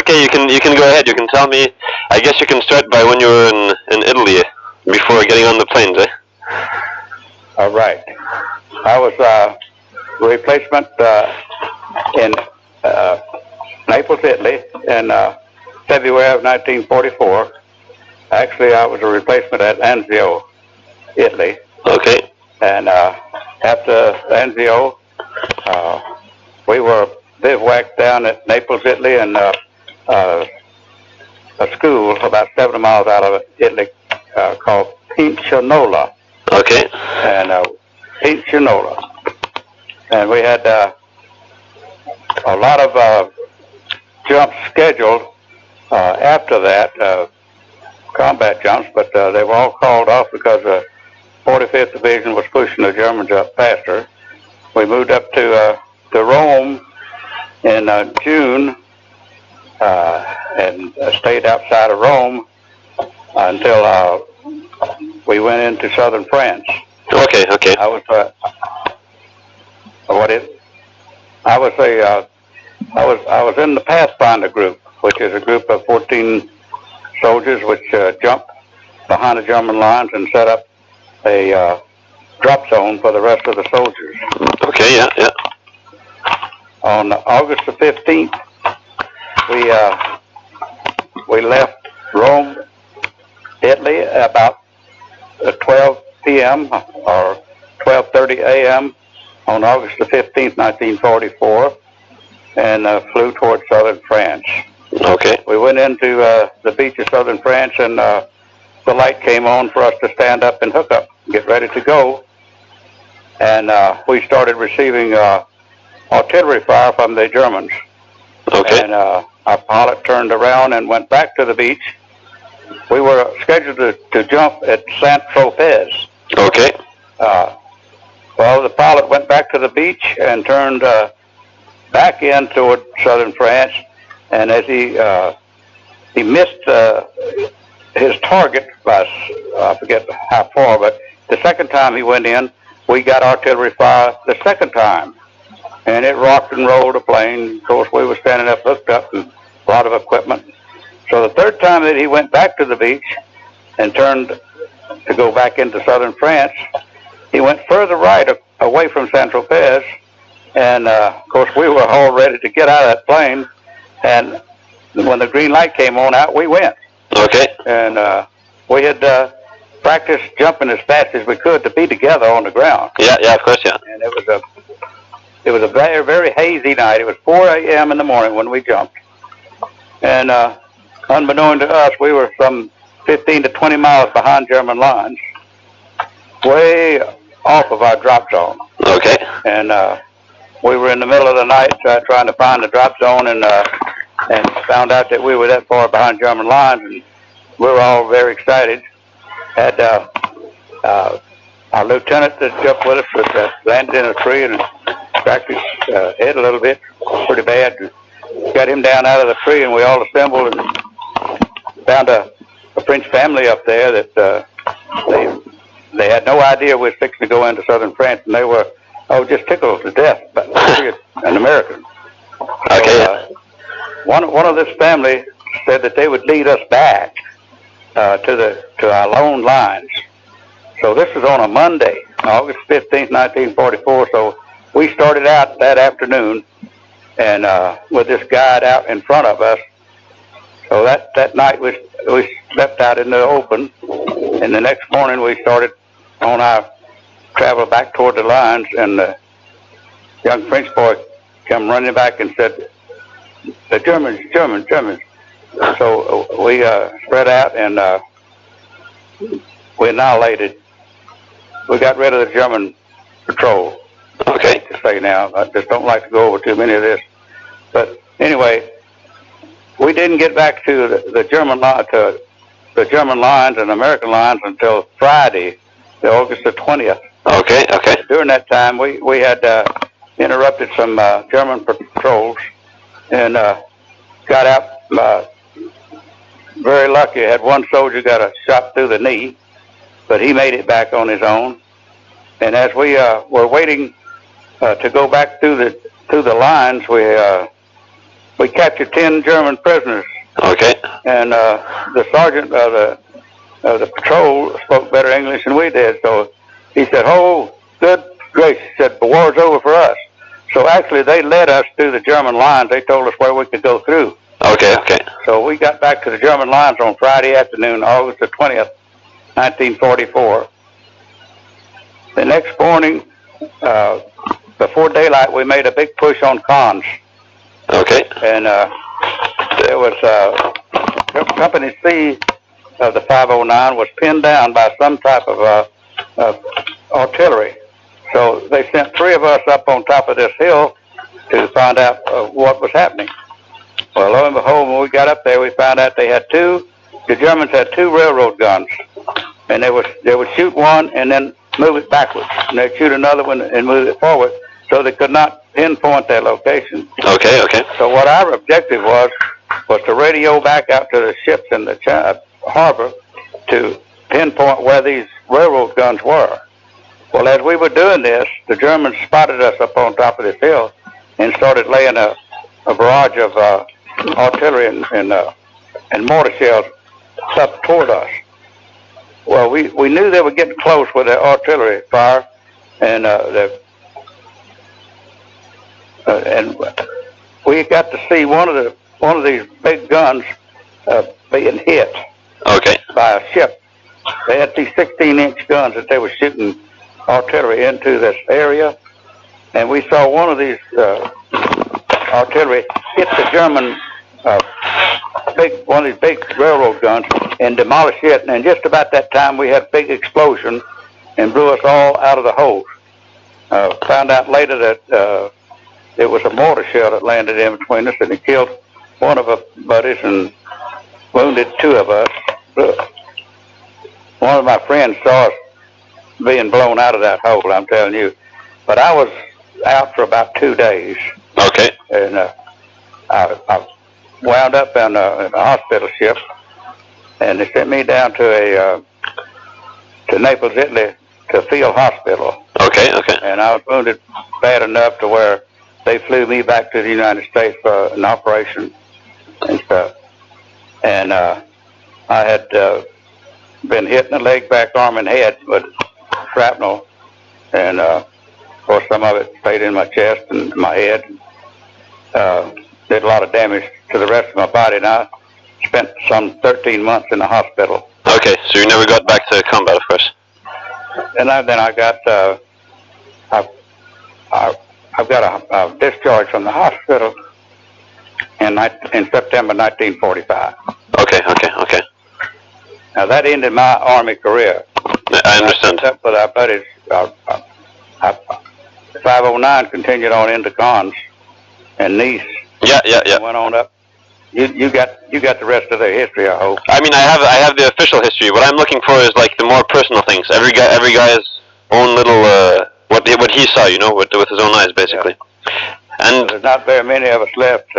okay. You can go ahead. You can tell me. I guess you can start by when you were in Italy before getting on the planes, eh? All right. I was replacement in Naples, Italy, in February of 1944. Actually, I was a replacement at Andelieu, Italy. Okay. And after Andelieu, we were bivouacked down at Naples, Italy, and a school about 70 miles out of Italy called Pincinola. Okay. And Pincinola. And we had a lot of jumps scheduled after that, combat jumps, but they were all called off because the 45th Division was pushing the Germans up faster. We moved up to Rome in June and stayed outside of Rome until we went into southern France. Okay. Okay. I was in the Pathfinder group, which is a group of 14 soldiers which jumped behind the German lines and set up a drop zone for the rest of the soldiers. Okay. Yeah. Yeah. On August the 15th, we left Rome, Italy, about 12 p.m. or 12:30 a.m. on August the 15th, 1944, and flew towards southern France. Okay. We went into the beach of southern France, and the light came on for us to stand up and hook up, get ready to go. And we started receiving artillery fire from the Germans. Okay. And our pilot turned around and went back to the beach. We were scheduled to jump at Saint-Tropez. Okay. Well, the pilot went back to the beach and turned back in toward southern France, and as he missed his target by, I forget how far, but the second time he went in, we got artillery fire the second time, and it rocked and rolled the plane. Of course, we were standing up, hooked up, and a lot of equipment. So the third time that he went back to the beach and turned to go back into southern France, he went further right away from Saint-Tropez, and of course we were all ready to get out of that plane, and when the green light came on out, we went. Okay. And we had practiced jumping as fast as we could to be together on the ground. Yeah, of course, yeah. And it was a very, very hazy night. It was 4 a.m. in the morning when we jumped. And unbeknown to us, we were some 15 to 20 miles behind German lines, way off of our drop zone. Okay. And we were in the middle of the night trying to find the drop zone, and found out that we were that far behind German lines, and we were all very excited. Had our lieutenant that jumped with us that landed in a tree and cracked his head a little bit, pretty bad. Got him down out of the tree, and we all assembled and found a French family up there that they had no idea we were fixing to go into southern France, and they were just tickled to death by an American. Okay. So, one of this family said that they would lead us back to our lone lines. So this was on a Monday, August 15th, 1944. So we started out that afternoon, and with this guide out in front of us. So that night we slept out in the open, and the next morning we started on our travel back toward the lines, and the young French boy came running back and said, "The Germans." So we spread out, and we annihilated. We got rid of the German patrol. Okay. To say now, I just don't like to go over too many of this. But anyway, we didn't get back to the German lines and American lines until Friday, August the 20th. Okay. During that time, we had interrupted some German patrols and got out. Very lucky. Had one soldier got a shot through the knee, but he made it back on his own. And as we were waiting to go back through the lines, we we captured 10 German prisoners. Okay. And the sergeant of the patrol spoke better English than we did, so he said, "Oh, good gracious," he said, "the war's over for us." So actually, they led us through the German lines. They told us where we could go through. Okay, okay. So we got back to the German lines on Friday afternoon, August the 20th, 1944. The next morning, before daylight, we made a big push on Cons. Okay. And there was Company C of the 509 was pinned down by some type of artillery. So they sent 3 of us up on top of this hill to find out what was happening. Well, lo and behold, when we got up there, we found out the Germans had 2 railroad guns. And they would shoot one and then move it backwards. And they'd shoot another one and move it forward. So they could not pinpoint their location. Okay, okay. So what our objective was to radio back out to the ships in the harbor to pinpoint where these railroad guns were. Well, as we were doing this, the Germans spotted us up on top of this hill and started laying a barrage of artillery and mortar shells up toward us. Well, we knew they were getting close with their artillery fire, and we got to see one of these big guns being hit. Okay. By a ship. They had these 16-inch guns that they were shooting artillery into this area, and we saw one of these artillery hit the German one of these big railroad guns and demolish it. And just about that time, we had a big explosion and blew us all out of the hose. Found out later that it was a mortar shell that landed in between us, and it killed one of our buddies and wounded 2 of us. One of my friends saw us being blown out of that hole, I'm telling you. But I was out for about 2 days. Okay. And I wound up in a hospital ship, and they sent me down to Naples, Italy, to a field hospital. Okay, okay. And I was wounded bad enough to where they flew me back to the United States for an operation and stuff. And I had been hit in the leg, back, arm, and head with shrapnel, and of course some of it stayed in my chest and my head. Did a lot of damage to the rest of my body, and I spent some 13 months in the hospital. Okay, so you never got back to combat, of course. And then I got I've got a discharge from the hospital in September 1945. Okay, okay, okay. Now that ended my Army career. I understand. Except for our buddies, 509 continued on into Cons and Nice. Yeah. Went on up. You got the rest of their history, I hope. I mean, I have the official history. What I'm looking for is like the more personal things. Every guy's own little what he saw, with his own eyes, basically. Yeah. And there's not very many of us left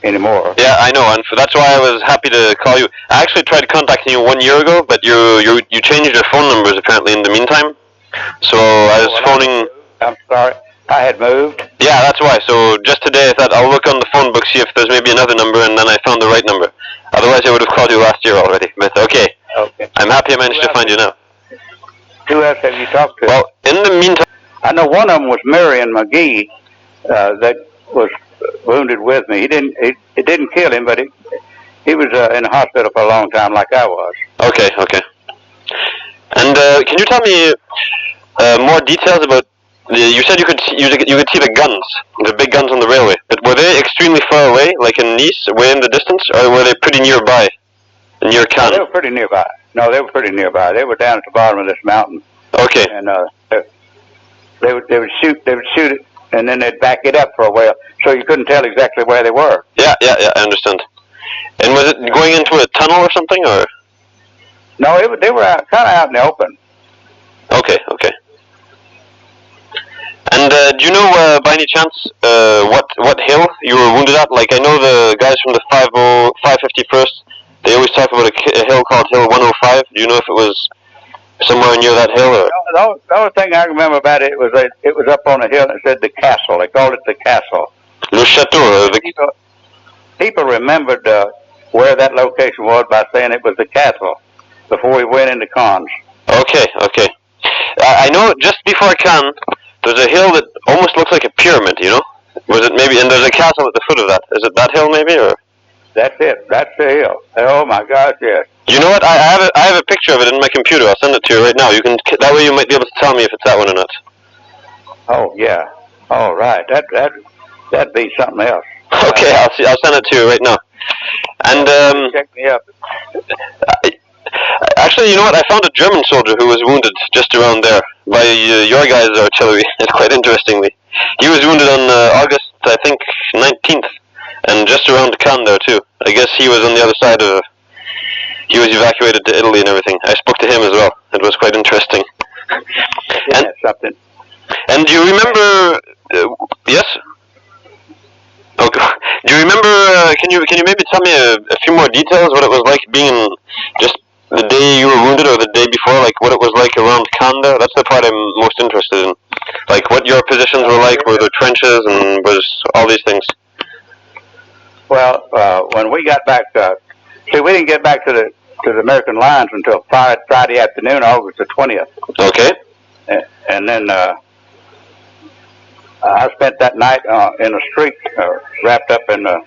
anymore. Yeah, I know, and that's why I was happy to call you. I actually tried contacting you 1 year ago, but you changed your phone numbers apparently in the meantime. So I was phoning. I'm sorry. I had moved. Yeah, that's why. So just today I thought I'll look on the phone book, see if there's maybe another number, and then I found the right number. Otherwise I would have called you last year already. But okay. I'm happy I managed to find you now. Who else have you talked to? Well, in the meantime... I know one of them was Marion McGee that was wounded with me. It didn't kill him, but he was in the hospital for a long time like I was. Okay. And can you tell me more details about... You said you could see the guns, the big guns on the railway, but were they extremely far away, like in Nice, way in the distance, or were they pretty nearby, near Cannes? No, they were pretty nearby. They were pretty nearby. They were down at the bottom of this mountain. Okay. And they would shoot it, and then they'd back it up for a while, so you couldn't tell exactly where they were. Yeah, I understand. And was it going into a tunnel or something, or? No, they were kind of out in the open. Okay. And do you know, by any chance, what hill you were wounded at? Like, I know the guys from the 551st, they always talk about a hill called Hill 105. Do you know if it was somewhere near that hill? Or? The only thing I remember about it was it was up on a hill and it said the castle. They called it the castle. Le Chateau. people remembered where that location was by saying it was the castle before we went into Cannes. Okay, okay. I know just before Cannes, there's a hill that almost looks like a pyramid, you know? Was it maybe, and there's a castle at the foot of that. Is it that hill maybe, or? That's it. That's the hill. Oh my gosh, yes. You know what? I have a picture of it in my computer. I'll send it to you right now. You can, that way you might be able to tell me if it's that one or not. Oh yeah. All right. That'd be something else. Okay, I'll send it to you right now. And check me up. Actually, you know what? I found a German soldier who was wounded just around there by your guys' artillery. It's quite interestingly. He was wounded on August, I think, 19th, and just around Cannes there too. I guess he was on the other side of. He was evacuated to Italy and everything. I spoke to him as well. It was quite interesting. Yeah, and something. And do you remember? Yes. Okay. Do you remember? Can you maybe tell me a few more details? What it was like being just the day you were wounded, or the day before? Like what it was like around Cannes there? That's the part I'm most interested in. Like what your positions were like. Were there trenches and was all these things? Well, when we got back, see, we didn't get back to the American lines until Friday afternoon, August the 20th. Okay. And then I spent that night in a street, wrapped up in a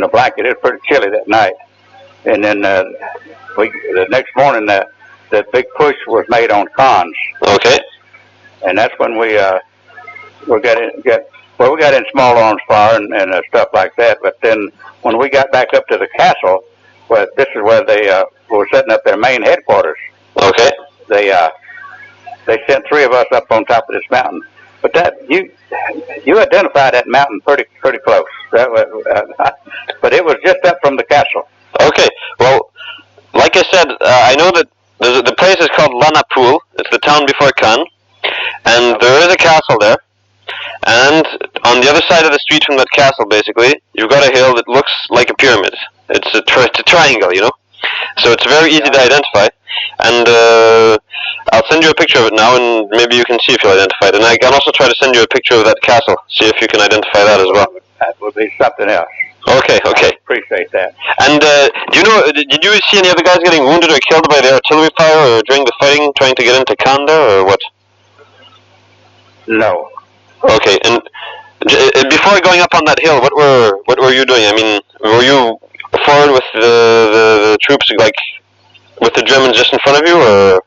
blanket. It was pretty chilly that night. And then the next morning, the big push was made on Cannes. Okay. And that's when we got in small arms fire and stuff like that. But then when we got back up to the castle, well, this is where they were setting up their main headquarters. Okay. They sent 3 of us up on top of this mountain. But that you identified that mountain pretty close. That was, but it was just up from the castle. Okay. Well, like I said, I know that the place is called Napoule. It's the town before Cannes, and there is a castle there. And on the other side of the street from that castle, basically, you've got a hill that looks like a pyramid. It's a triangle, you know. So it's very easy to identify. And I'll send you a picture of it now, and maybe you can see if you'll identify it. And I can also try to send you a picture of that castle, see if you can identify that as well. That would be something else. Okay, okay. I appreciate that. And do you know, did you see any other guys getting wounded or killed by the artillery fire or during the fighting trying to get into Cannes or what? No. Okay, and before going up on that hill, what were you doing? I mean, were you forward with the troops, like with the Germans just in front of you, or?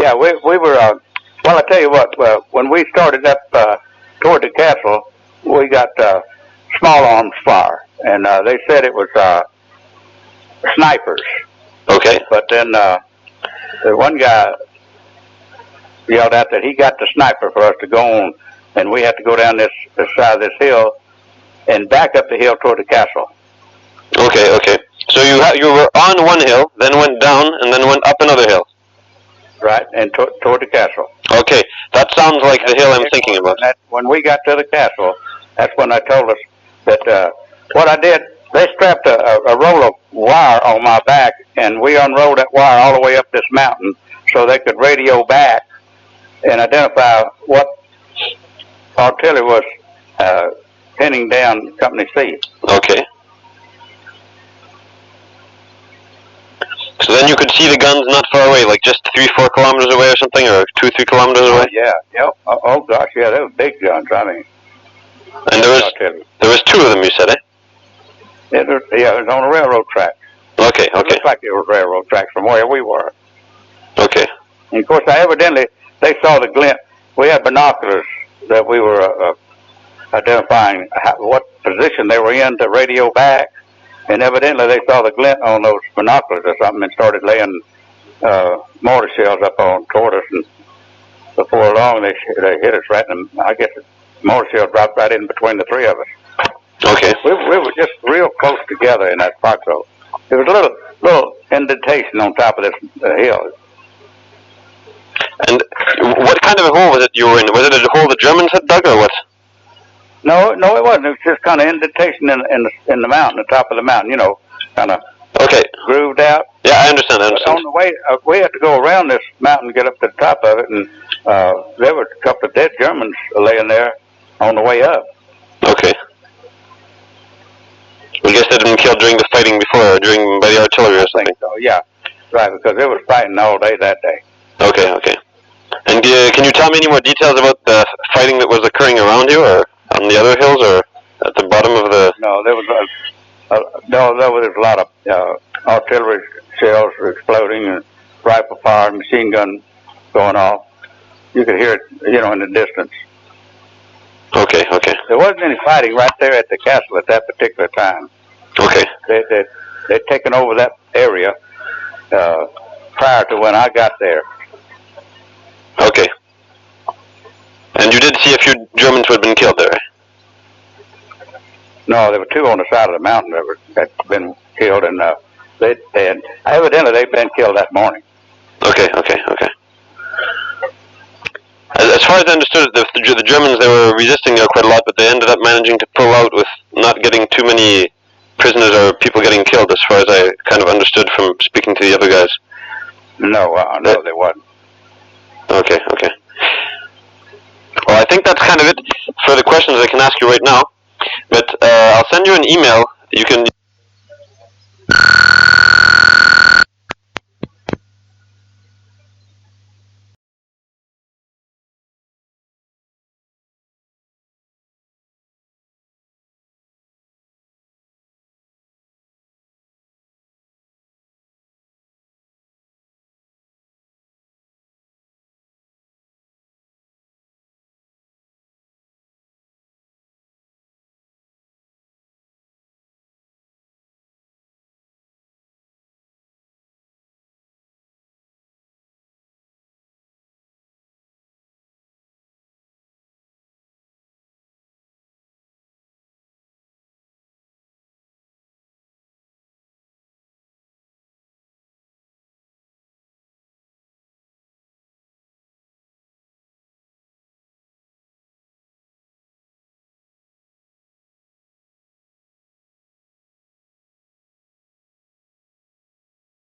Yeah, we were. Well, I tell you what. When we started up toward the castle, we got small arms fire, and they said it was snipers. Okay. But then the one guy yelled out that he got the sniper for us to go on, and we had to go down this side of this hill and back up the hill toward the castle. Okay, okay. So you were on one hill, then went down, and then went up another hill. Right, and toward the castle. Okay, that sounds like the hill I'm thinking about. When we got to the castle, that's when I told us that what I did, they strapped a roll of wire on my back, and we unrolled that wire all the way up this mountain so they could radio back and identify what artillery was pinning down Company C. Okay. So then you could see the guns not far away, like just 3-4 kilometers away or something, or 2-3 kilometers away? Yeah, yep. Oh gosh, yeah, they were big guns, I mean. And there was 2 of them, you said, eh? Yeah, it was on a railroad track. Okay, okay. It looked like it was railroad tracks from where we were. Okay. And of course, evidently, they saw the glint. We had binoculars that we were identifying what position they were in to radio back. And evidently they saw the glint on those binoculars or something and started laying mortar shells up on toward us. And before long, they hit us right in the, I guess the mortar shell dropped right in between the 3 of us. Okay. We were just real close together in that foxhole. There was a little indentation on top of this hill. And what kind of a hole was it you were in? Was it a hole the Germans had dug or what? No, it wasn't. It was just kind of indentation in the mountain, the top of the mountain, you know, kind of grooved out. Yeah, I understand. But on the way, we had to go around this mountain, get up to the top of it, and there were a couple of dead Germans laying there on the way up. Okay. guess they'd been killed during the fighting before, or by the artillery or something. So yeah, right, because it was fighting all day that day. Okay, okay. And can you tell me any more details about the fighting that was occurring around you, or on the other hills, or at the bottom of the... No, there was a lot of artillery shells exploding and rifle fire and machine gun going off. You could hear it, in the distance. Okay, okay. There wasn't any fighting right there at the castle at that particular time. Okay. They'd taken over that area prior to when I got there. Okay. And you did see a few Germans who had been killed there? No, there were two on the side of the mountain that had been killed, and evidently they'd been killed that morning. Okay, okay, okay. As far as I understood, the Germans, they were resisting there quite a lot, but they ended up managing to pull out with not getting too many prisoners or people getting killed, as far as I kind of understood from speaking to the other guys. No, no, they wasn't. Okay, okay. Well, I think that's kind of it for the questions I can ask you right now. But I'll send you an email. You can...